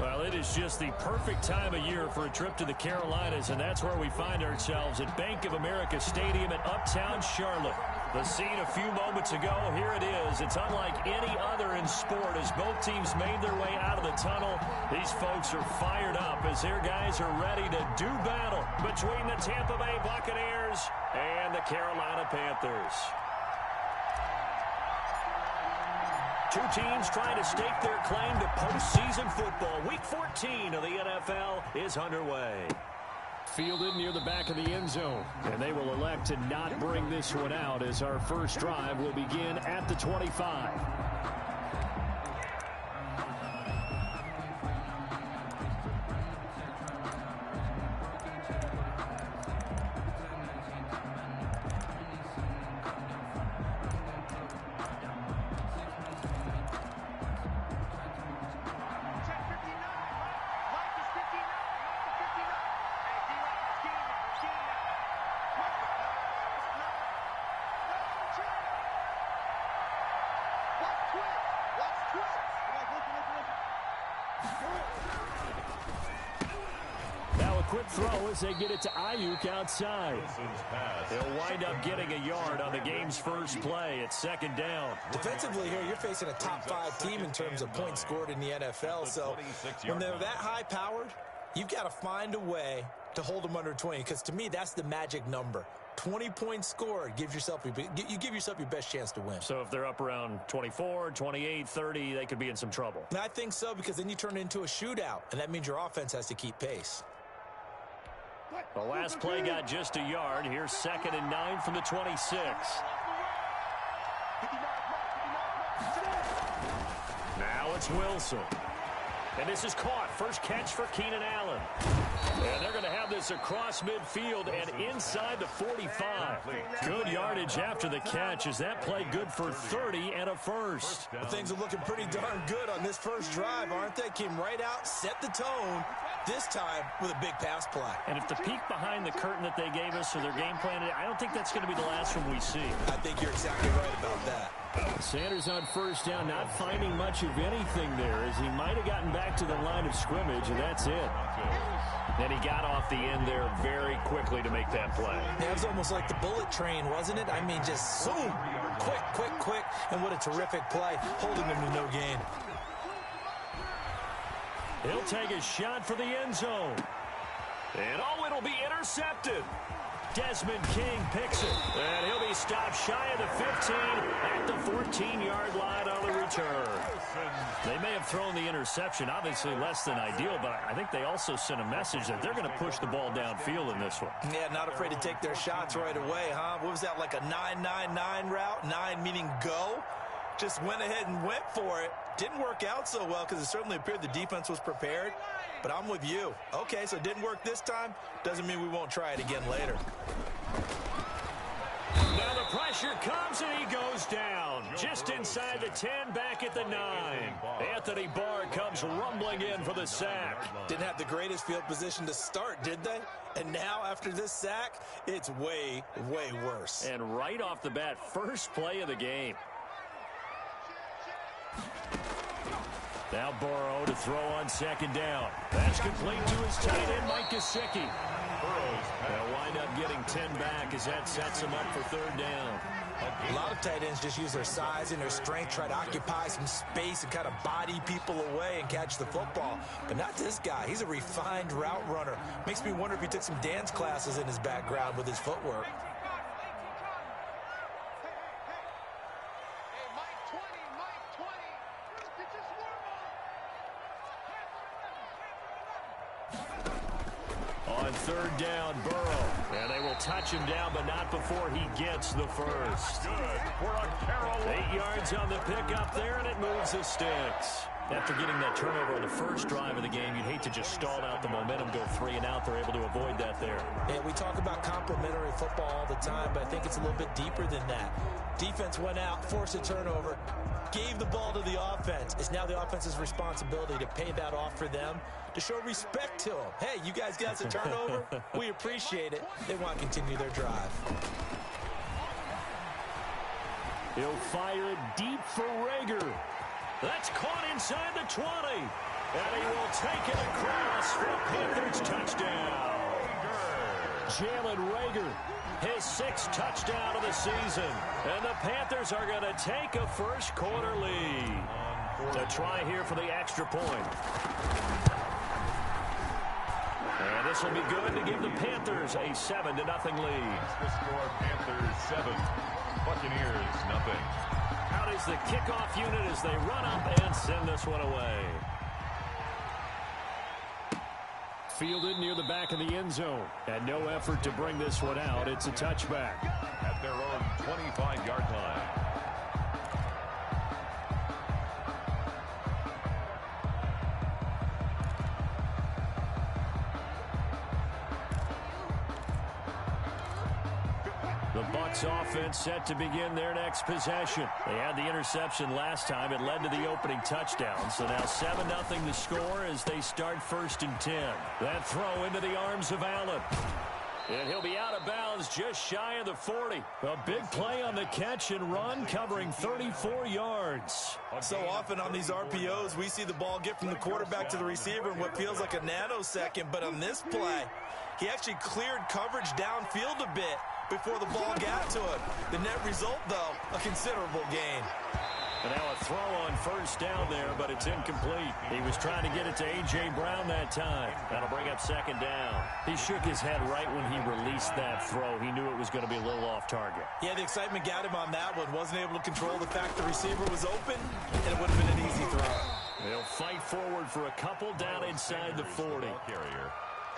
Well, it is just the perfect time of year for a trip to the Carolinas, and that's where we find ourselves at Bank of America Stadium in Uptown Charlotte. The scene a few moments ago, here it is. It's unlike any other in sport as both teams made their way out of the tunnel. These folks are fired up as their guys are ready to do battle between the Tampa Bay Buccaneers and the Carolina Panthers. Two teams trying to stake their claim to postseason football. Week 14 of the NFL is underway. Fielded near the back of the end zone. And they will elect to not bring this one out as our first drive will begin at the 25. Quick throw as they get it to Ayuk outside. They'll wind up getting a yard on the game's first play at second down. Defensively here, you're facing a top-5 team in terms of points scored in the NFL. So when they're that high-powered, you've got to find a way to hold them under 20. Because to me, that's the magic number. 20 points scored, you give yourself your best chance to win. So if they're up around 24, 28, 30, they could be in some trouble. And I think so, because then you turn it into a shootout, and that means your offense has to keep pace. The last play got just a yard. Here's 2nd and 9 from the 26. Now it's Wilson. And this is caught. First catch for Keenan Allen. And they're going to have this across midfield and inside the 45. Good yardage after the catch. Is that play good for 30 and a first? Well, things are looking pretty darn good on this first drive, aren't they? Came right out, set the tone, this time with a big pass play. And if the peek behind the curtain that they gave us or their game plan, I don't think that's going to be the last one we see. I think you're exactly right about that. Sanders on first down, not finding much of anything there as he might have gotten back to the line of scrimmage, and that's it. Then he got off the end there very quickly to make that play. Yeah, it was almost like the bullet train, wasn't it? I mean, just zoom, quick, and what a terrific play, holding them to no gain. He'll take a shot for the end zone. And it'll be intercepted. Desmond King picks it. And he'll be stopped shy of the 15 at the 14-yard line on the return. They may have thrown the interception, obviously less than ideal, but I think they also sent a message that they're going to push the ball downfield in this one. Yeah, not afraid to take their shots right away, huh? What was that, like a 9-9-9 route? 9 meaning go? Just went ahead and went for it. Didn't work out so well because it certainly appeared the defense was prepared. But I'm with you. Okay, so it didn't work this time. Doesn't mean we won't try it again later. Now the pressure comes and he goes down. Just inside the 10, back at the 9. Anthony Barr comes rumbling in for the sack. Didn't have the greatest field position to start, did they? And now after this sack, it's way, way worse. And right off the bat, first play of the game. Now Burrow to throw on second down. That's complete to his tight end, Mike Gesicki. They'll wind up getting 10 back as that sets him up for third down. A lot of tight ends just use their size and their strength, try to occupy some space and kind of body people away and catch the football. But not this guy. He's a refined route runner. Makes me wonder if he took some dance classes in his background with his footwork. On third down, Burrow. And they will touch him down, but not before he gets the first. 8 yards on the pickup there, and it moves the sticks. After getting that turnover on the first drive of the game, you'd hate to just stall out the momentum, go 3 and out. They're able to avoid that there. Yeah, we talk about complementary football all the time, but I think it's a little bit deeper than that. Defense went out, forced a turnover, gave the ball to the offense. It's now the offense's responsibility to pay that off for them, to show respect to them. Hey, you guys got a turnover? We appreciate it. They want to continue their drive. He'll fire it deep for Rager. That's caught inside the 20. And he will take it across for a Panthers touchdown. Jalen Reagor, his 6th touchdown of the season. And the Panthers are going to take a first-quarter lead. To try here for the extra point. And this will be good to give the Panthers a 7-0 lead. The score, Panthers 7, Buccaneers 0. Out is the kickoff unit as they run up and send this one away. Fielded near the back of the end zone. And no effort to bring this one out. It's a touchback. At their own 25-yard line. The Bucs offense set to begin their next possession. They had the interception last time. It led to the opening touchdown. So now 7-0 the score as they start 1st and 10. That throw into the arms of Allen. And he'll be out of bounds just shy of the 40. A big play on the catch and run covering 34 yards. So often on these RPOs, we see the ball get from the quarterback to the receiver in what feels like a nanosecond. But on this play, he actually cleared coverage downfield a bit before the ball got to him. The net result, though, a considerable gain. And now a throw on 1st down there, but it's incomplete. He was trying to get it to A.J. Brown that time. That'll bring up 2nd down. He shook his head right when he released that throw. He knew it was going to be a little off target. Yeah, the excitement got him on that one. Wasn't able to control the fact the receiver was open, and it would have been an easy throw. They'll fight forward for a couple down inside the 40. Carrier.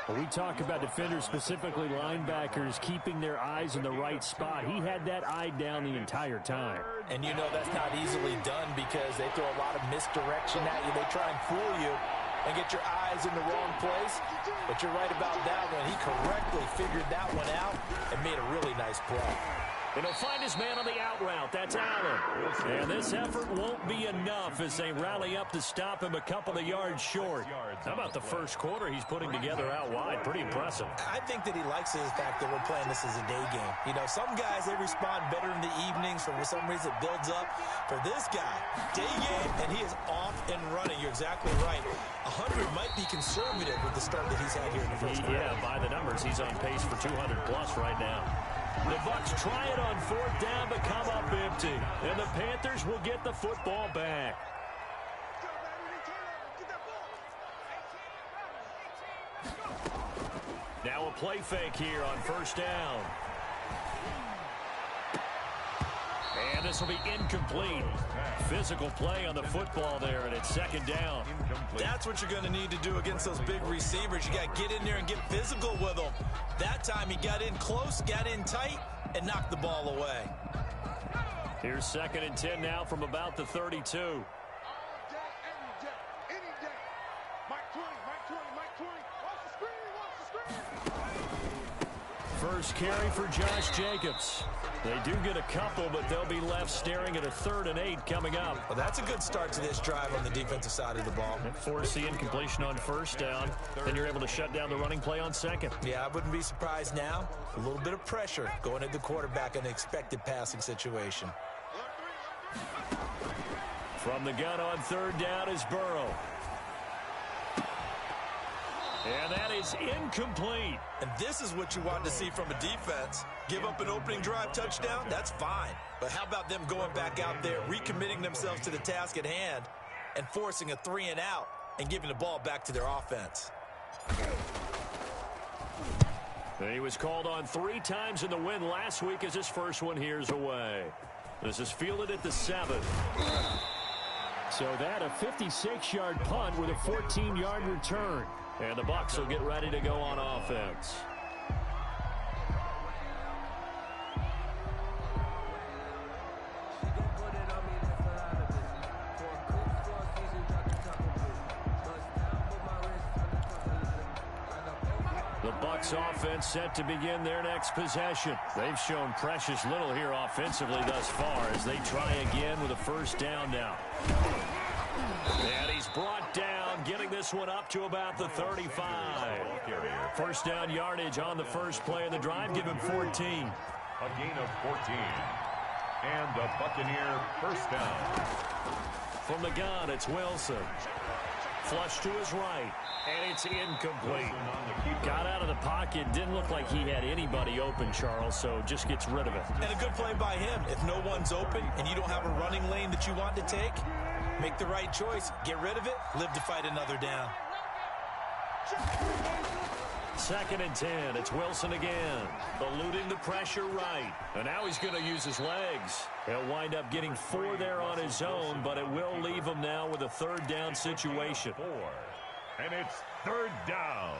When we talk about defenders, specifically linebackers, keeping their eyes in the right spot, he had that eye down the entire time. And you know that's not easily done because they throw a lot of misdirection at you. They try and fool you and get your eyes in the wrong place. But you're right about that one. He correctly figured that one out and made a really nice play. And he'll find his man on the out route. That's Allen. And this effort won't be enough as they rally up to stop him a couple of yards short. How about the first quarter he's putting together out wide? Pretty impressive. I think that he likes the fact that we're playing this as a day game. You know, some guys, they respond better in the evenings. For some reason, it builds up. For this guy, day game, and he is off and running. You're exactly right. 100 might be conservative with the start that he's had here in the first quarter. Yeah, by the numbers, he's on pace for 200-plus right now. The Bucs try it on 4th down but come up empty. And the Panthers will get the football back. Now a play fake here on 1st down. And this will be incomplete. Physical play on the football there, and it's 2nd down. That's what you're going to need to do against those big receivers. You got to get in there and get physical with them. That time he got in close, got in tight, and knocked the ball away. Here's 2nd and 10 now from about the 32. First carry for Josh Jacobs. They do get a couple, but they'll be left staring at a 3rd and 8 coming up. Well, that's a good start to this drive on the defensive side of the ball. Force the incompletion on 1st down. Then you're able to shut down the running play on 2nd. Yeah, I wouldn't be surprised now. A little bit of pressure going at the quarterback in the expected passing situation. From the gun on 3rd down is Burrow. And that is incomplete. And this is what you want to see from a defense. Give up an opening drive touchdown, that's fine. But how about them going back out there, recommitting themselves to the task at hand, and forcing a 3 and out, and giving the ball back to their offense. He was called on 3 times in the win last week as his first one here's away. This is fielded at the 7. So that a 56-yard punt with a 14-yard return. And the Bucs will get ready to go on offense. The Bucs offense set to begin their next possession. They've shown precious little here offensively thus far as they try again with a 1st down now. And he's brought down, getting this one up to about the 35. 1st down yardage on the first play of the drive. Give him 14. A gain of 14. And a Buccaneer 1st down. From the gun, it's Wilson. flush to his right, and it's incomplete. Got out of the pocket. Didn't look like he had anybody open, Charles, so just gets rid of it. And a good play by him. If no one's open and you don't have a running lane that you want to take, make the right choice. Get rid of it. Live to fight another down. 2nd and 10. It's Wilson again. Eluding the pressure right. And now he's going to use his legs. He'll wind up getting 4 there on his own, but it will leave him now with a 3rd down situation. 4. And it's 3rd down.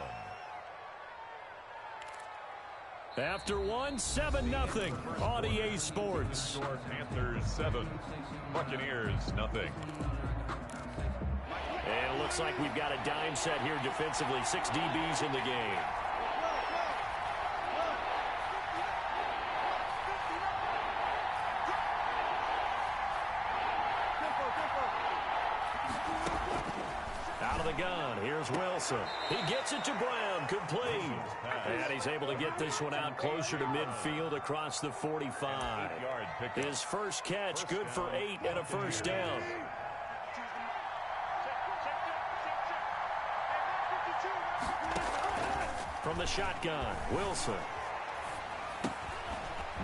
After 7-0 on EA Sports. Panthers 7. Buccaneers nothing. And it looks like we've got a dime set here defensively. 6 DBs in the game. Out of the gun, here's Wilson. He gets it to Brown, complete. And he's able to get this one out closer to midfield across the 45. His first catch, good for 8 and a 1st down. From the shotgun, Wilson.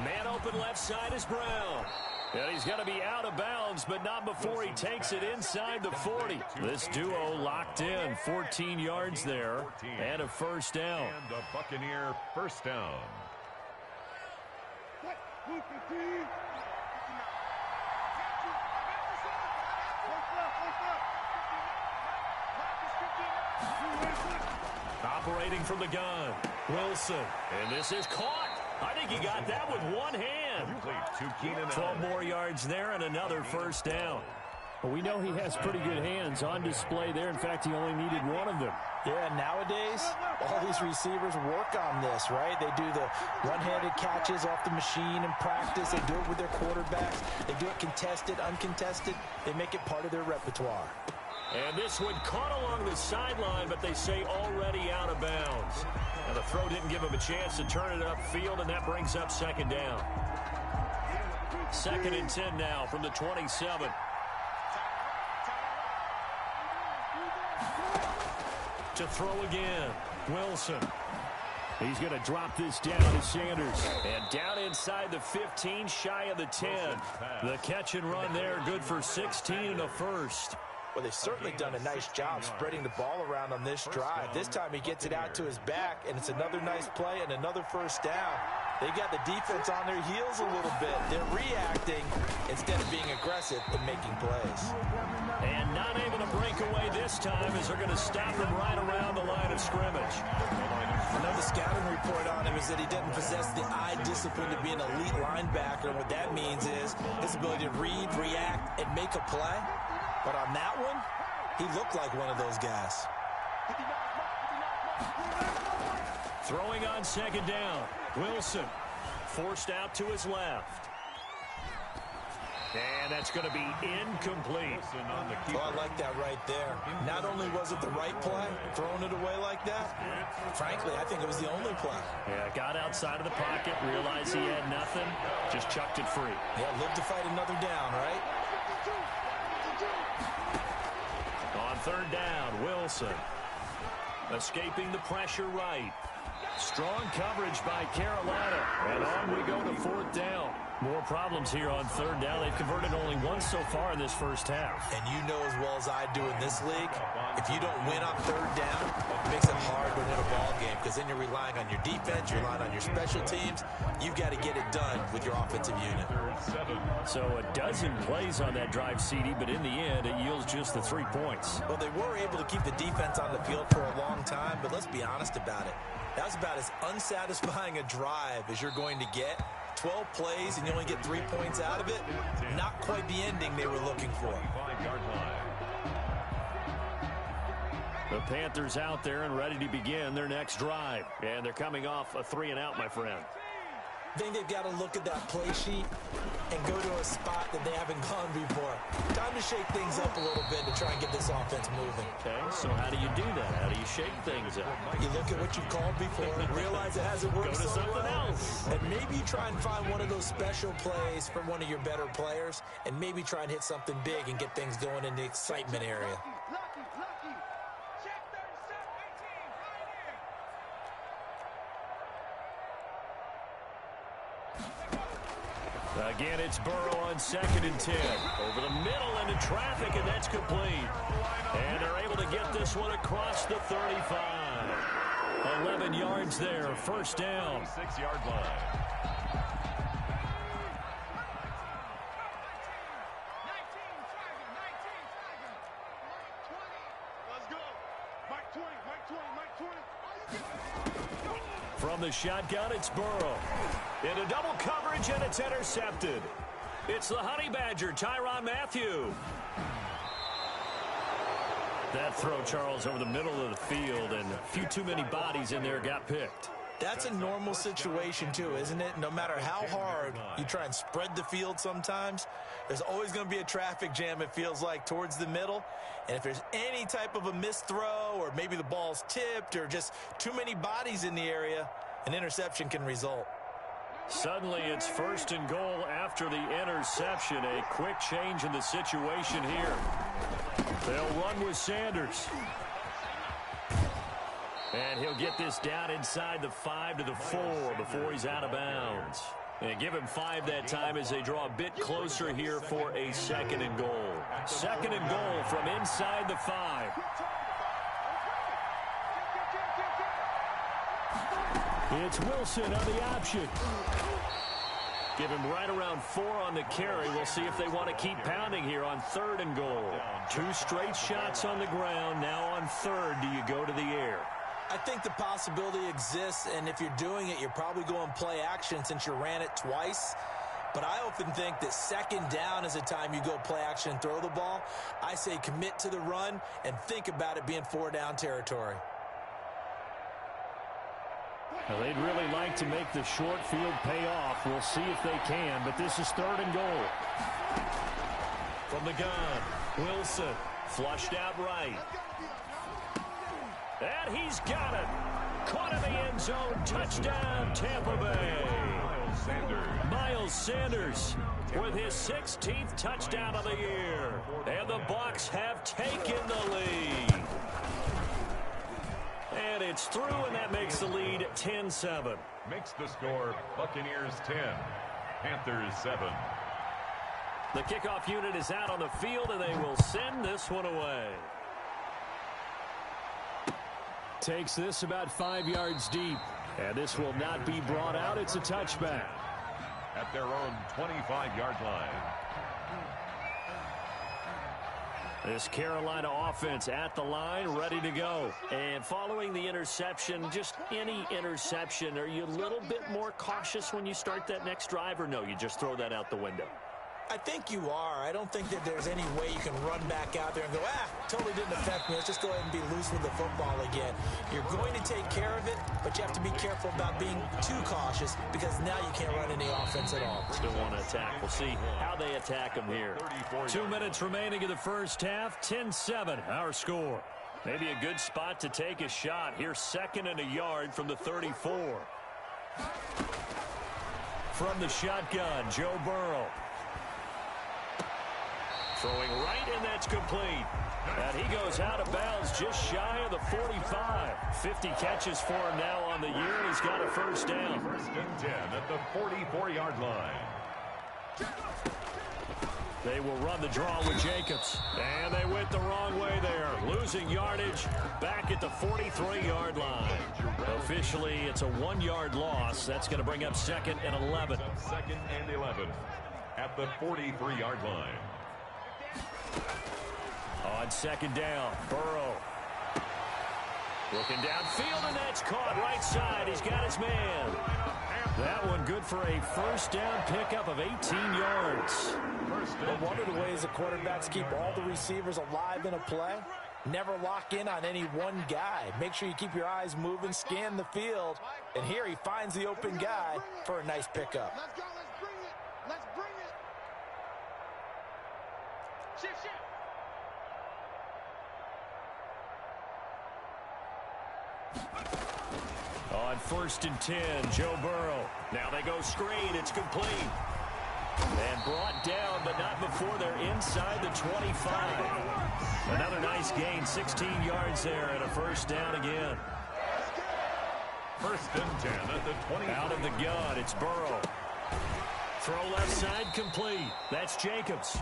Man open left side is Brown. And he's going to be out of bounds, but not before he takes it inside the 40. This duo locked in, 14 yards there, and a 1st down. And a Buccaneer 1st down. Operating from the gun, Wilson. And this is caught. I think he got that with one hand. 12 more yards there and another 1st down. Well, we know he has pretty good hands on display there. In fact, he only needed one of them. Yeah, nowadays, all these receivers work on this, right? They do the one-handed catches off the machine in practice. They do it with their quarterbacks. They do it contested, uncontested. They make it part of their repertoire. And this one caught along the sideline, but they say already out of bounds. And the throw didn't give him a chance to turn it upfield, and that brings up 2nd down. 2nd and 10 now from the 27. To throw again, Wilson. He's going to drop this down to Sanders. And down inside the 15, shy of the 10. The catch and run there, good for 16 and a 1st. Well, they've certainly done a nice job spreading the ball around on this drive. This time he gets it out to his back, and it's another nice play and another 1st down. They got the defense on their heels a little bit. They're reacting instead of being aggressive and making plays. And not able to break away this time as they're going to stop him right around the line of scrimmage. Another scouting report on him is that he doesn't possess the eye discipline to be an elite linebacker. What that means is his ability to read, react, and make a play. But on that one, he looked like one of those guys. Throwing on 2nd down, Wilson forced out to his left. And that's going to be incomplete. Oh, I like that right there. Not only was it the right play, throwing it away like that, frankly, I think it was the only play. Yeah, got outside of the pocket, realized he had nothing, just chucked it free. Yeah, live to fight another down, right? On 3rd down, Wilson. Escaping the pressure right. Strong coverage by Carolina. And on we go to 4th down. More problems here on 3rd down. They've converted only once so far in this first half. And you know as well as I do in this league, if you don't win on 3rd down, it makes it hard to win a ball game because then you're relying on your defense, you're relying on your special teams. You've got to get it done with your offensive unit. So a dozen plays on that drive, CD, but in the end, it yields just the 3 points. Well, they were able to keep the defense on the field for a long time, but let's be honest about it. That was about as unsatisfying a drive as you're going to get. 12 plays and you only get 3 points out of it. Not quite the ending they were looking for. The Panthers out there and ready to begin their next drive. And they're coming off a 3-and-out, my friend. I think they've got to look at that play sheet and go to a spot that they haven't gone before. Time to shake things up a little bit to try and get this offense moving. Okay, so how do you do that? How do you shake things up? You look at what you've called before and realize it hasn't worked Go to so something well. else. And maybe you try and find one of those special plays from one of your better players and maybe try and hit something big and get things going in the excitement area. Again, it's Burrow on 2nd and 10. Over the middle into traffic, and that's complete. And they're able to get this one across the 35. 11 yards there, first down. 6-yard line. From the shotgun, it's Burrow. Into double coverage, and it's intercepted. It's the Honey Badger, Tyrann Mathieu. That throw, Charles, over the middle of the field, and a few too many bodies in there got picked. That's a normal situation, too, isn't it? No matter how hard you try and spread the field sometimes, there's always going to be a traffic jam, it feels like, towards the middle. And if there's any type of a missed throw, or maybe the ball's tipped, or just too many bodies in the area, an interception can result. Suddenly, it's 1st and goal after the interception. A quick change in the situation here. They'll run with Sanders. And he'll get this down inside the 5 to the 4 before he's out of bounds. And give him 5 that time as they draw a bit closer here for a 2nd and goal. 2nd and goal from inside the 5. It's Wilson on the option. Give him right around 4 on the carry. We'll see if they want to keep pounding here on 3rd and goal. 2 straight shots on the ground. Now on 3rd, do you go to the air? I think the possibility exists, and if you're doing it, you're probably going play action since you ran it twice. But I often think that 2nd down is the time you go play action and throw the ball. I say commit to the run and think about it being 4-down territory. Well, they'd really like to make the short field pay off. We'll see if they can, but this is 3rd and goal. From the gun, Wilson flushed out right. And he's got it. Caught in the end zone. Touchdown, Tampa Bay. Miles Sanders with his 16th touchdown of the year. And the Bucs have taken the lead. And it's through, and that makes the lead 10-7. Makes the score Buccaneers 10, Panthers 7. The kickoff unit is out on the field, and they will send this one away. Takes this about 5 yards deep. And this will not be brought out. It's a touchback. At their own 25-yard line. This Carolina offense at the line, ready to go. And following the interception, just any interception, are you a little bit more cautious when you start that next drive, or no, you just throw that out the window? I think you are. I don't think that there's any way you can run back out there and go, totally didn't affect me. Let's just go ahead and be loose with the football again. You're going to take care of it, but you have to be careful about being too cautious because now you can't run any offense at all. Still want to attack. We'll see how they attack them here. 2 minutes remaining in the first half. 10-7, our score. Maybe a good spot to take a shot. Here, 2nd and a yard from the 34. From the shotgun, Joe Burrow. Throwing right, and that's complete. And he goes out of bounds just shy of the 45. 50 catches for him now on the year, and he's got a first down. 1st and 10 at the 44-yard line. They will run the draw with Jacobs. And they went the wrong way there. Losing yardage back at the 43-yard line. Officially, it's a 1-yard loss. That's going to bring up 2nd and 11. 2nd and 11 at the 43-yard line. On 2nd down, Burrow. Looking downfield, and that's caught right side. He's got his man. That one good for a first down pickup of 18 yards. But one of the ways the quarterbacks keep all the receivers alive in a play, never lock in on any one guy. Make sure you keep your eyes moving, scan the field, and here he finds the open guy for a nice pickup. Let's go, let's bring it. Let's bring it. Shift, shift. On 1st and 10, Joe Burrow. Now they go screen. It's complete. And brought down, but not before they're inside the 25. Another nice gain, 16 yards there, and a first down again. 1st and 10 at the 20. Out of the gun, it's Burrow. Throw left side complete. That's Jacobs.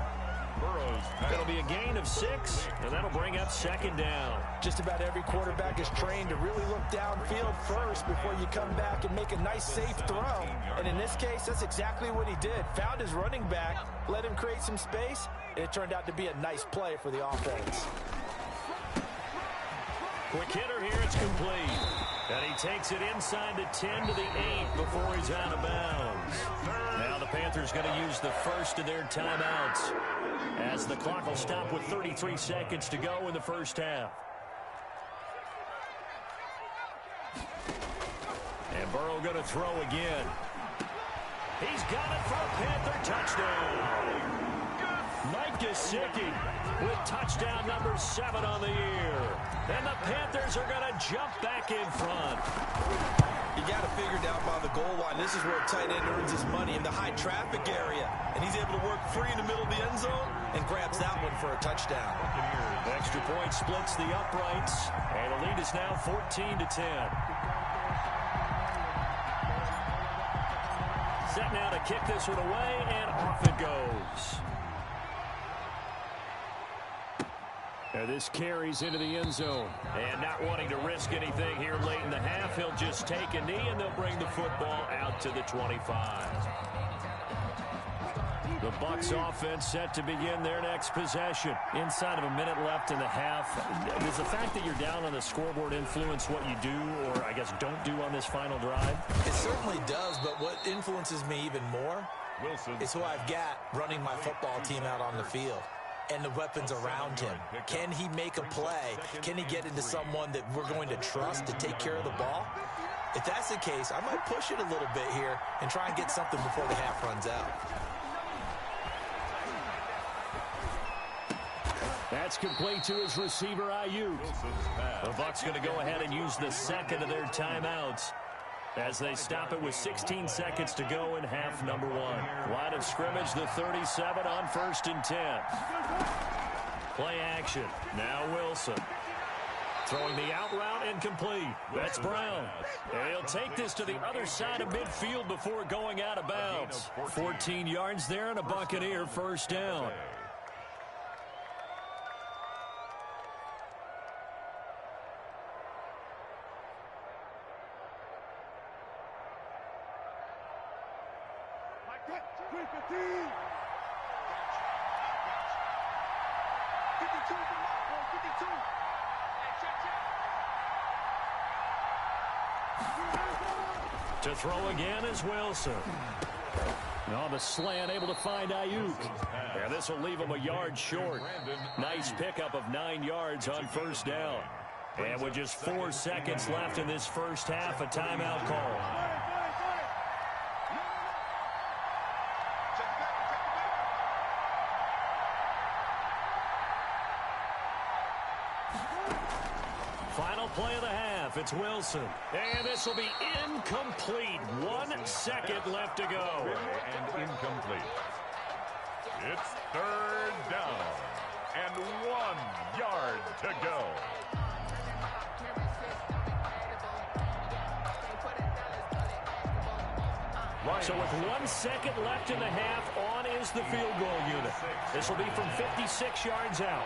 Burrows. It'll be a gain of 6, and that'll bring up second down. Just about every quarterback is trained to really look downfield first before you come back and make a nice, safe throw. And in this case, that's exactly what he did. Found his running back, let him create some space, and it turned out to be a nice play for the offense. Quick hitter here, it's complete. And he takes it inside the 10 to the 8 before he's out of bounds. Now the Panthers going to use the first of their timeouts, as the clock will stop with 33 seconds to go in the first half. And Burrow going to throw again. He's got it for a Panther touchdown. Mike Gesicki with touchdown number 7 on the year. And the Panthers are going to jump back in front. You got to figure it out by the goal line. This is where a tight end earns his money, in the high traffic area. And he's able to work free in the middle of the end zone and grabs that one for a touchdown. The extra point splits the uprights, and the lead is now 14-10. Set now to kick this one away, and off it goes. And this carries into the end zone. And not wanting to risk anything here late in the half, he'll just take a knee, and they'll bring the football out to the 25. The Bucs offense set to begin their next possession. Inside of a minute left in the half, does the fact that you're down on the scoreboard influence what you do, or I guess don't do on this final drive? It certainly does, but what influences me even more is who I've got running my football team out on the field and the weapons around him. Can he make a play? Can he get into someone that we're going to trust to take care of the ball? If that's the case, I might push it a little bit here and try and get something before the half runs out. That's complete to his receiver, Ayuk. The Bucs going to go ahead and use the second of their timeouts as they stop it with 16 seconds to go in half number 1. Line of scrimmage, the 37 on 1st and 10. Play action. Now Wilson. Throwing the out route incomplete. That's Brown. And he'll take this to the other side of midfield before going out of bounds. 14 yards there and a Buccaneer first down. To throw again is Wilson. On the slant, able to find Ayuk. And this will leave him a yard short. Nice pickup of 9 yards on first down. And with just 4 seconds left in this first half, a timeout call. Final play of the half. It's Wilson. And this will be incomplete. 1 second left to go. And incomplete. It's 3rd down. And 1 yard to go. So with 1 second left in the half, on is the field goal unit. This will be from 56 yards out.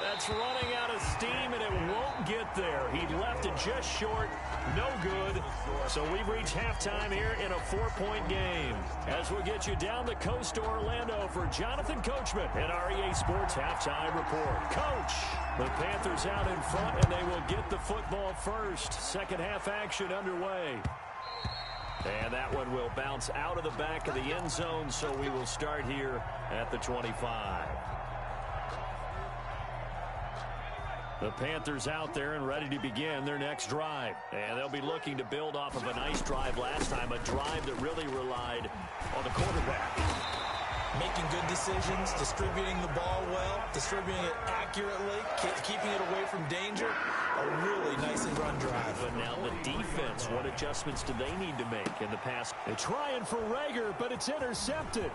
That's running out of steam, and it won't get there. He left it just short. No good. So we've reached halftime here in a 4-point game. As we'll get you down the coast to Orlando for Jonathan Coachman in our EA Sports Halftime Report. Coach, the Panthers out in front, and they will get the football first. Second half action underway. And that one will bounce out of the back of the end zone, so we will start here at the 25. The Panthers out there and ready to begin their next drive. And they'll be looking to build off of a nice drive last time, a drive that really relied on the quarterback. Making good decisions, distributing the ball well, distributing it accurately, keeping it away from danger. A really nicely run drive. But now the defense, what adjustments do they need to make in the pass? They're trying for Rager, but it's intercepted.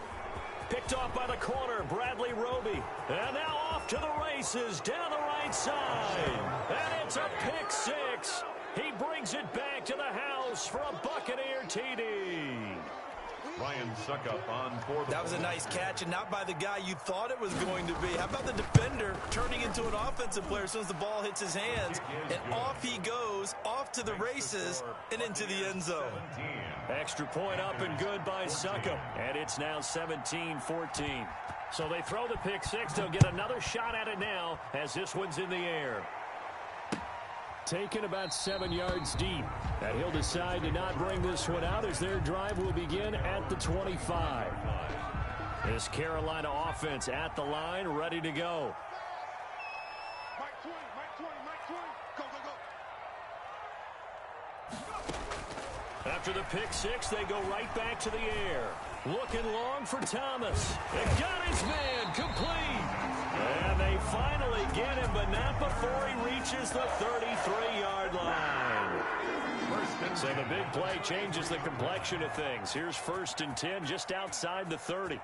Picked off by the corner, Bradley Roby. And now off to the races, down the right right side. And it's a pick six. He brings it back to the house for a Buccaneer TD. Ryan Suckup on for the That was a nice catch, and not by the guy you thought it was going to be. How about the defender turning into an offensive player as soon as the ball hits his hands, and off he goes, off to the races, and into the end zone. Extra point up and good by Suckup, and it's now 17-14. So they throw the pick six. They'll get another shot at it now as this one's in the air. Taken about 7 yards deep. And he'll decide to not bring this one out as their drive will begin at the 25. This Carolina offense at the line, ready to go. Mike 20, Mike 20, go, go, go. After the pick six, they go right back to the air. Looking long for Thomas. It got his man complete. And they finally get him, but not before he reaches the 33-yard line. So the big play changes the complexion of things. Here's 1st and 10 just outside the 30.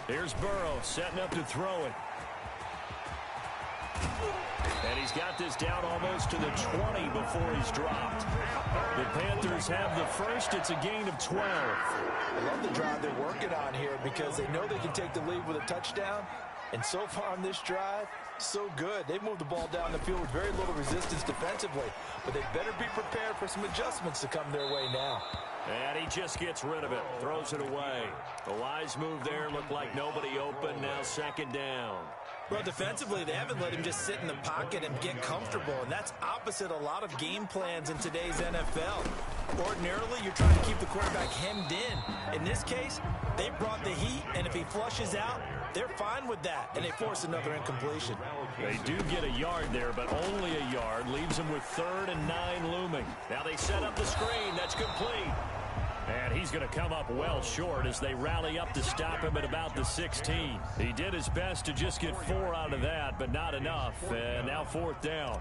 Here's Burrow setting up to throw it. And he's got this down almost to the 20 before he's dropped. The Panthers have the first. It's a gain of 12. I love the drive they're working on here because they know they can take the lead with a touchdown. And so far on this drive, so good. They've moved the ball down the field with very little resistance defensively. But they better be prepared for some adjustments to come their way now. And he just gets rid of it. Throws it away. A wise move there. Looked like nobody open. Now 2nd down. Well, defensively, they haven't let him just sit in the pocket and get comfortable, and that's opposite a lot of game plans in today's NFL. Ordinarily, you're trying to keep the quarterback hemmed in. In this case, they brought the heat, and if he flushes out, they're fine with that, and they force another incompletion. They do get a yard there, but only a yard. Leaves them with 3rd and 9 looming. Now they set up the screen. That's complete. And he's going to come up well short as they rally up to stop him at about the 16. He did his best to just get 4 out of that, but not enough. And now 4th down.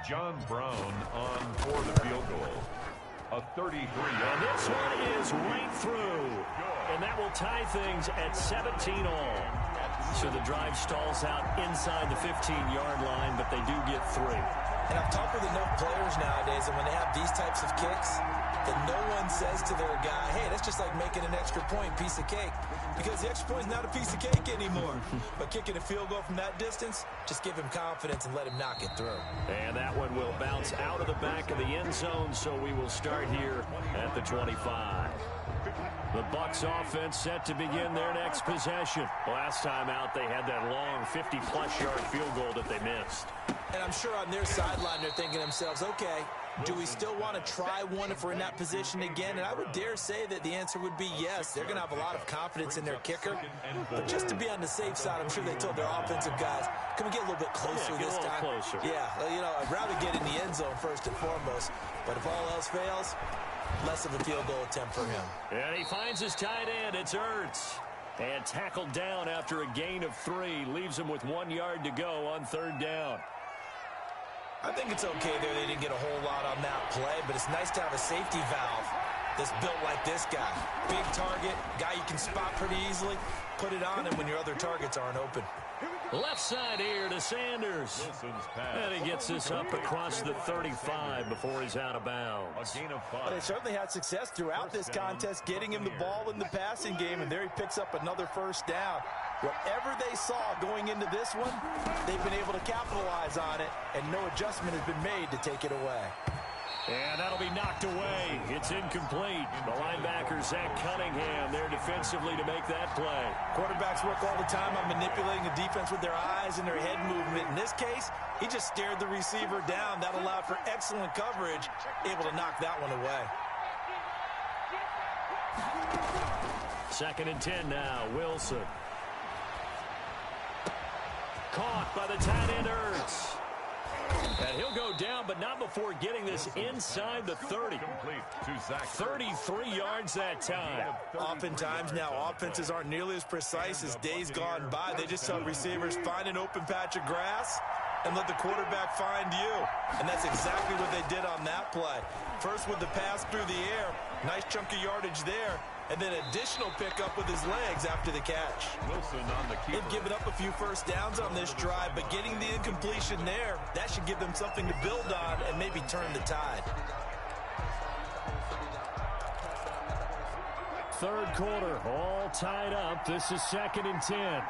John Brown on for the field goal. A 33-yard. And this one is right through. And that will tie things at 17 all. So the drive stalls out inside the 15-yard line, but they do get 3. And I've talked with enough players nowadays, and when they have these types of kicks, that no one says to their guy, hey, that's just like making an extra point, piece of cake. Because the extra point is not a piece of cake anymore. But kicking a field goal from that distance, just give him confidence and let him knock it through. And that one will bounce out of the back of the end zone, so we will start here at the 25. The Bucs offense set to begin their next possession. Last time out, they had that long 50-plus yard field goal that they missed. And I'm sure on their sideline, they're thinking to themselves, okay, do we still want to try one if we're in that position again? And I would dare say that the answer would be yes. They're going to have a lot of confidence in their kicker. But just to be on the safe side, I'm sure they told their offensive guys, can we get a little bit closer this time? Closer. Yeah, well, you know, I'd rather get in the end zone first and foremost. But if all else fails, less of a field goal attempt for him. And he finds his tight end. It's Ertz. And tackled down after a gain of 3. Leaves him with 1 yard to go on 3rd down. I think it's okay there. They didn't get a whole lot on that play, but it's nice to have a safety valve that's built like this guy. Big target, guy you can spot pretty easily. Put it on him when your other targets aren't open. Left side here to Sanders. And he gets this up across the 35 before he's out of bounds. Well, they certainly had success throughout this contest getting him the ball in the passing game, and there he picks up another 1st down. Whatever they saw going into this one, they've been able to capitalize on it, and no adjustment has been made to take it away. And that'll be knocked away. It's incomplete. The linebacker, Zach Cunningham, there defensively to make that play. Quarterbacks work all the time on manipulating the defense with their eyes and their head movement. In this case, he just stared the receiver down. That allowed for excellent coverage, able to knock that one away. 2nd and 10 now, Wilson. Caught by the tight end, Ertz. And he'll go down, but not before getting this inside the 30. 33 yards that time. Oftentimes now, offenses aren't nearly as precise as days gone by. They just tell receivers, find an open patch of grass and let the quarterback find you. And that's exactly what they did on that play. First with the pass through the air, nice chunk of yardage there, and then additional pickup with his legs after the catch. Wilson on the keeper. They've given up a few first downs on this drive, but getting the incompletion there, that should give them something to build on and maybe turn the tide. Third quarter, all tied up. This is 2nd and 10.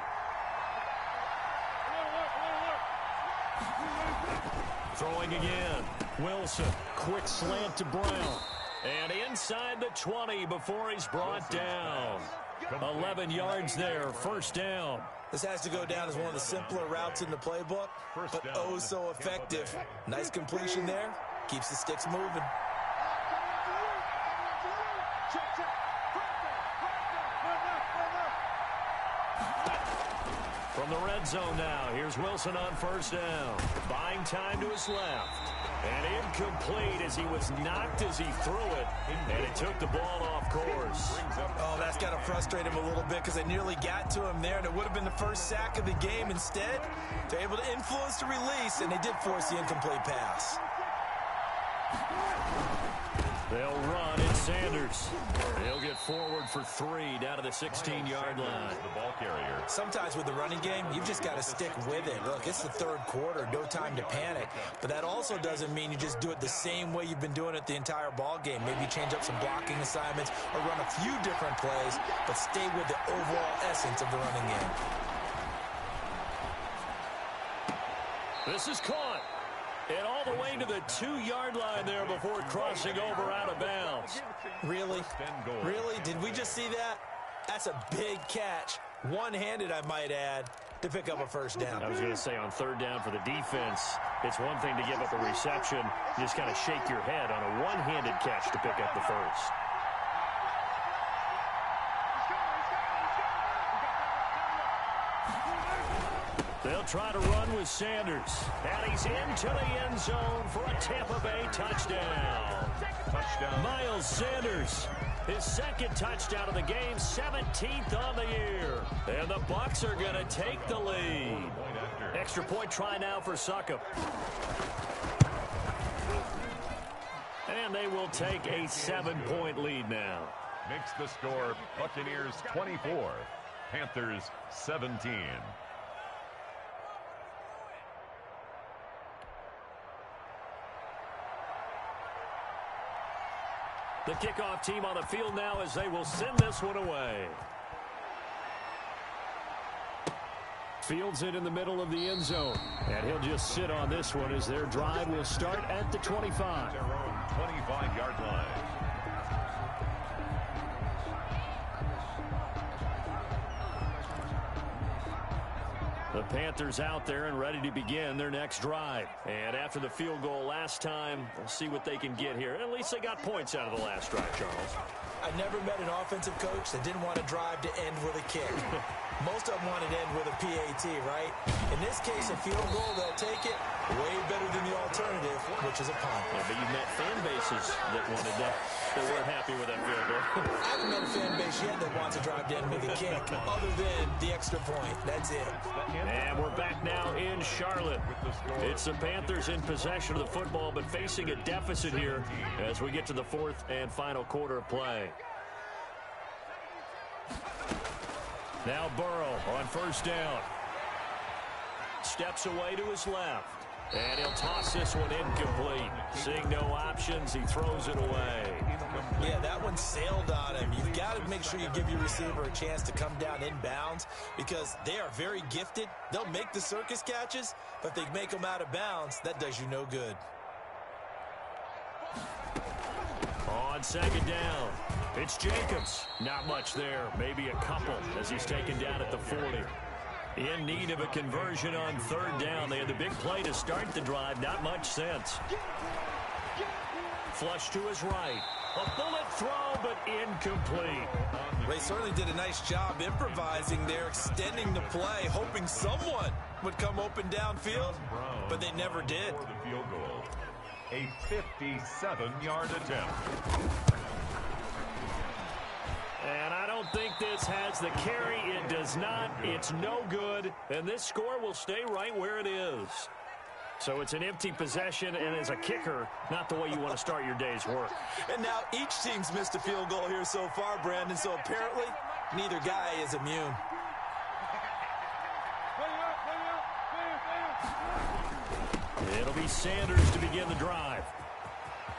Throwing again. Wilson, quick slant to Brown. And inside the 20 before he's brought down. 11 yards there, first down. This has to go down as one of the simpler routes in the playbook, but oh so effective. Nice completion there. Keeps the sticks moving. From the red zone now, here's Wilson on first down. Buying time to his left. And incomplete as he was knocked as he threw it. And it took the ball off course. Oh, that's got to frustrate him a little bit because they nearly got to him there, and it would have been the first sack of the game. Instead, they're able to influence the release, and they did force the incomplete pass. They'll run in Sanders. They'll get forward for 3 down to the 16-yard line. The ball carrier. Sometimes with the running game, you've just got to stick with it. Look, it's the third quarter, no time to panic. But that also doesn't mean you just do it the same way you've been doing it the entire ball game. Maybe change up some blocking assignments or run a few different plays, but stay with the overall essence of the running game. This is caught. And all the way to the 2-yard line there before crossing over out of bounds. Really? Really? Did we just see that? That's a big catch. One-handed, I might add, to pick up a first down. I was going to say on third down for the defense, it's one thing to give up a reception. You just kind of shake your head on a one-handed catch to pick up the first. They'll try to run with Sanders. And he's into the end zone for a Tampa Bay touchdown. Miles Sanders, his second touchdown of the game, 17th on the year. And the Bucs are going to take the lead. Extra point try now for Succop. And they will take a 7-point lead now. Makes the score Buccaneers 24, Panthers 17. The kickoff team on the field now as they will send this one away. Fields it in the middle of the end zone. And he'll just sit on this one as their drive will start at the 25. Their own 25-yard line. The Panthers out there and ready to begin their next drive. And after the field goal last time, we'll see what they can get here. At least they got points out of the last drive, Charles. I never met an offensive coach that didn't want a drive to end with a kick. Most of them want it to end with a PAT, right? In this case, a field goal, they'll take it way better than the alternative, which is a punt. Yeah, but you met fan bases that wanted that. They weren't happy with that field goal. I haven't met a fan base yet that wants a drive to end with a kick, other than the extra point. That's it. And we're back now in Charlotte. It's the Panthers in possession of the football, but facing a deficit here as we get to the fourth and final quarter of play. Now Burrow on first down. Steps away to his left. And he'll toss this one incomplete. Seeing no options, he throws it away. Yeah, that one sailed on him. You've got to make sure you give your receiver a chance to come down inbounds because they are very gifted. They'll make the circus catches, but they make them out of bounds. That does you no good. On second down, it's Jacobs. Not much there, maybe a couple as he's taken down at the 40. In need of a conversion on third down. They had the big play to start the drive. Not much sense. Flush to his right. A bullet throw, but incomplete. They certainly did a nice job improvising there, extending the play, hoping someone would come open downfield, but they never did. For the field goal. A 57-yard attempt. And I don't think this has the carry. It does not. It's no good. And this score will stay right where it is. So it's an empty possession, and as a kicker, not the way you want to start your day's work. And now each team's missed a field goal here so far, Brandon, so apparently neither guy is immune. It'll be Sanders to begin the drive.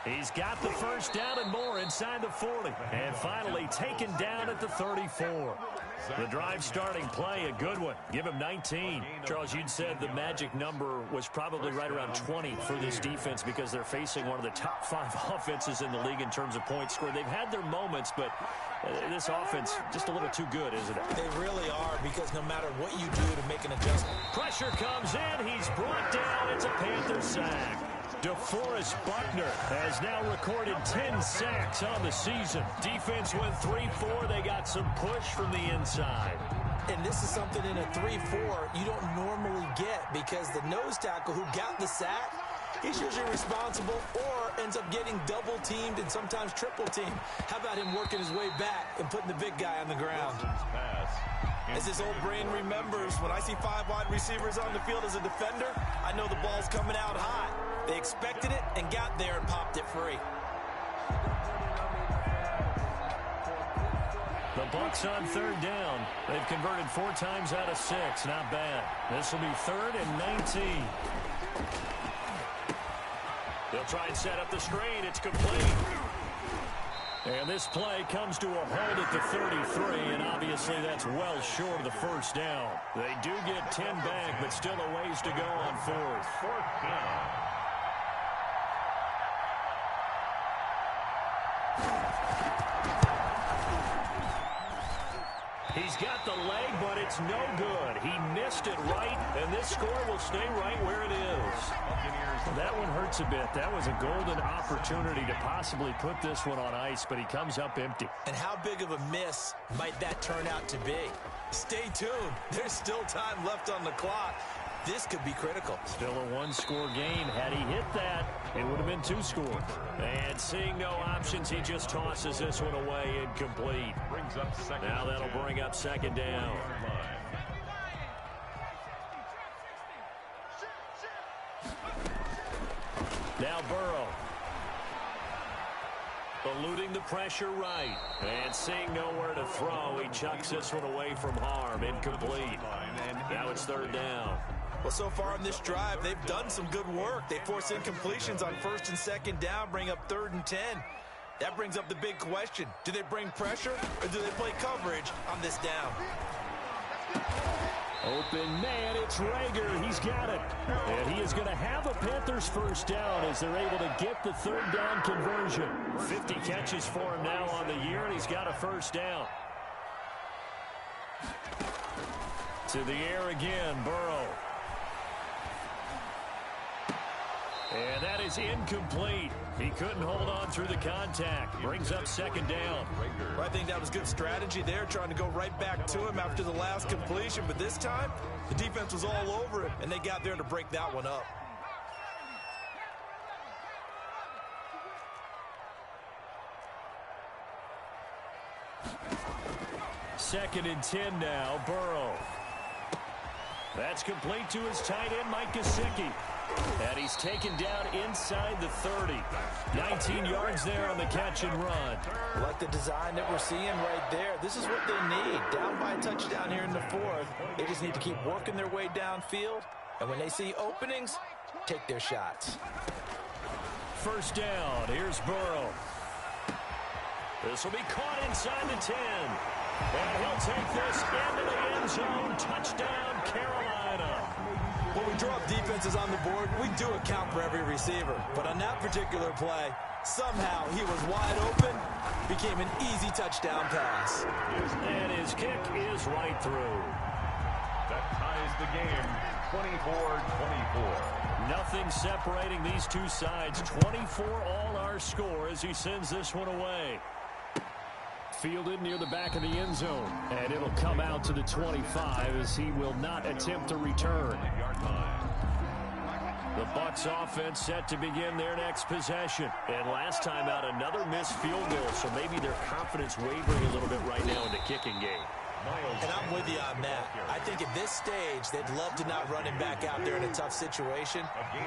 He's got the first down and more inside the 40. And finally taken down at the 34. The drive starting play, a good one. Give him 19. Charles, you'd said the magic number was probably right around 20 for this defense because they're facing one of the top 5 offenses in the league in terms of points scored. They've had their moments, but this offense just a little too good, isn't it? They really are, because no matter what you do to make an adjustment. Pressure comes in. He's brought down. It's a Panthers sack. DeForest Buckner has now recorded 10 sacks on the season. Defense went 3-4. They got some push from the inside. And this is something in a 3-4 you don't normally get, because the nose tackle who got the sack, he's usually responsible or ends up getting double-teamed and sometimes triple-teamed. How about him working his way back and putting the big guy on the ground? As his old brain remembers, when I see 5 wide receivers on the field as a defender, I know the ball's coming out hot. They expected it and got there and popped it free. The Bucs on third down. They've converted 4 times out of 6. Not bad. This will be 3rd and 19. They'll try and set up the screen. It's complete. And this play comes to a hold at the 33, and obviously that's well short of the first down. They do get 10 back, but still a ways to go on 4th. 4th down. He's got the leg, but it's no good. He missed it right, and this score will stay right where it is. That one hurts a bit. That was a golden opportunity to possibly put this one on ice, but he comes up empty. And how big of a miss might that turn out to be? Stay tuned. There's still time left on the clock. This could be critical. Still a 1-score game. Had he hit that, it would have been 2 scores. And seeing no options, he just tosses this one away incomplete. Brings up second. Now that'll bring up 2nd down. Now Burrow. Eluding the pressure right. And seeing nowhere to throw, he chucks this one away from harm. Incomplete. Now it's 3rd down. Well, so far in this drive, they've done some good work. They force incompletions on 1st and 2nd down, bring up 3rd and 10. That brings up the big question. Do they bring pressure, or do they play coverage on this down? Open man, it's Rager. He's got it. And he is going to have a Panthers first down as they're able to get the 3rd down conversion. 50 catches for him now on the year, and he's got a first down. To the air again, Burrow. And that is incomplete. He couldn't hold on through the contact. Brings up 2nd down. Well, I think that was good strategy there, trying to go right back to him after the last completion. But this time, the defense was all over it, and they got there to break that one up. Second and 10 now, Burrow. That's complete to his tight end, Mike Gesicki. And he's taken down inside the 30. 19 yards there on the catch and run. Like the design that we're seeing right there. This is what they need. Down by a touchdown here in the 4th. They just need to keep working their way downfield. And when they see openings, take their shots. First down. Here's Burrow. This will be caught inside the 10. And he'll take this into the end zone. Touchdown, Carolina. When we draw up defenses on the board, we do account for every receiver. But on that particular play, somehow he was wide open, became an easy touchdown pass. And his kick is right through. That ties the game, 24-24. Nothing separating these two sides. 24 all our score as he sends this one away. Fielded near the back of the end zone. And it'll come out to the 25 as he will not attempt to return. The Bucs offense set to begin their next possession. And last time out, another missed field goal, so maybe their confidence wavering a little bit right now in the kicking game. And I'm with you on that. I think at this stage, they'd love to not run him back out there in a tough situation.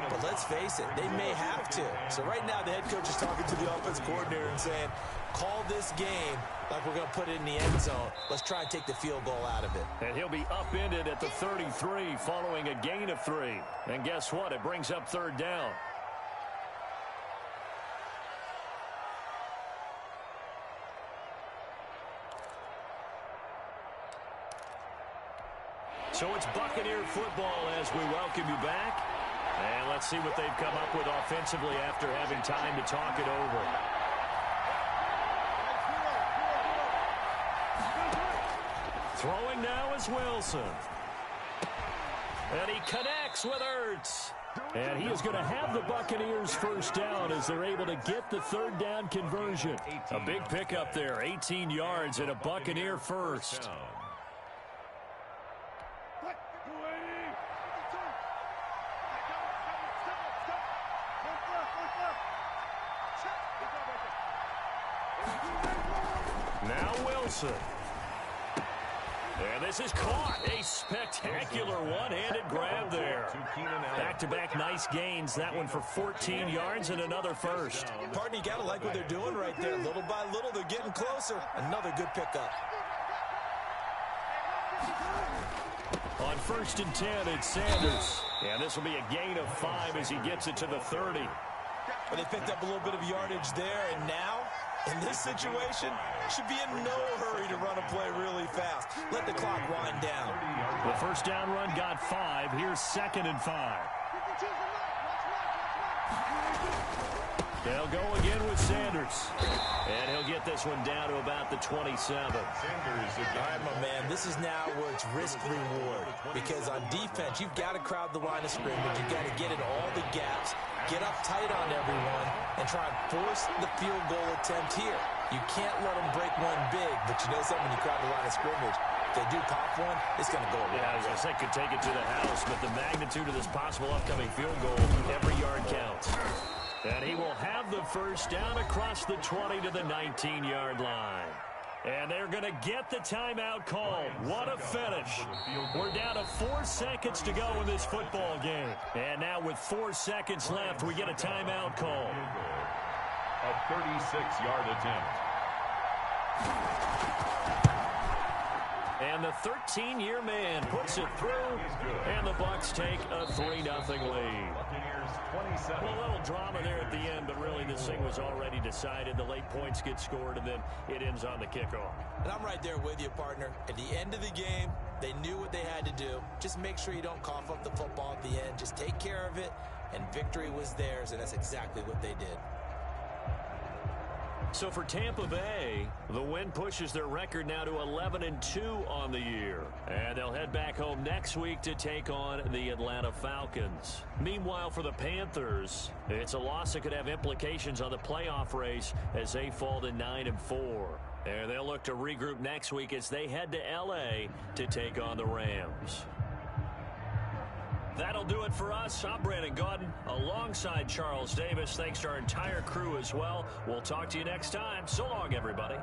But let's face it, they may have to. So right now, the head coach is talking to the offense coordinator and saying, call this game like we're going to put it in the end zone. Let's try and take the field goal out of it. And he'll be upended at the 33 following a gain of 3. And guess what? It brings up third down. So it's Buccaneer football as we welcome you back. And let's see what they've come up with offensively after having time to talk it over. Throwing now is Wilson. And he connects with Ertz. And he is going to have the Buccaneers first down as they're able to get the third down conversion. A big pickup there, 18 yards and a Buccaneer first. Now Wilson. And this is caught. A spectacular one-handed grab there. Back-to-back nice gains. That one for 14 yards and another first. Partner, you got to like what they're doing right there. Little by little, they're getting closer. Another good pickup. On 1st and 10, it's Sanders. And this will be a gain of 5 as he gets it to the 30. But they picked up a little bit of yardage there, and now, in this situation, should be in no hurry to run a play really fast. Let the clock wind down. The first down run got 5. Here's 2nd and 5. They'll go again with Sanders. And he'll get this one down to about the 27. All right, my man, this is now where it's risk-reward. Because on defense, you've got to crowd the line of scrimmage. You've got to get in all the gaps, get up tight on everyone, and try and force the field goal attempt here. You can't let them break one big, but you know something, when you crowd the line of scrimmage, if they do pop one, it's going to go away. Yeah, I was going to say could take it to the house, but the magnitude of this possible upcoming field goal, every yard counts. And he will have the first down across the 20 to the 19-yard line. And they're going to get the timeout called. What a finish. We're down to 4 seconds to go in this football game. And now with 4 seconds left, we get a timeout call. A 36-yard attempt. And the 13-year man puts it through, and the Bucs take a 3-0 lead. Well, a little drama there at the end, but really this thing was already decided. The late points get scored, and then it ends on the kickoff. And I'm right there with you, partner. At the end of the game, they knew what they had to do. Just make sure you don't cough up the football at the end. Just take care of it, and victory was theirs, and that's exactly what they did. So for Tampa Bay, the win pushes their record now to 11-2 on the year. And they'll head back home next week to take on the Atlanta Falcons. Meanwhile, for the Panthers, it's a loss that could have implications on the playoff race as they fall to 9-4. And they'll look to regroup next week as they head to L.A. to take on the Rams. That'll do it for us. I'm Brandon Gaudin alongside Charles Davis. Thanks to our entire crew as well. We'll talk to you next time. So long, everybody.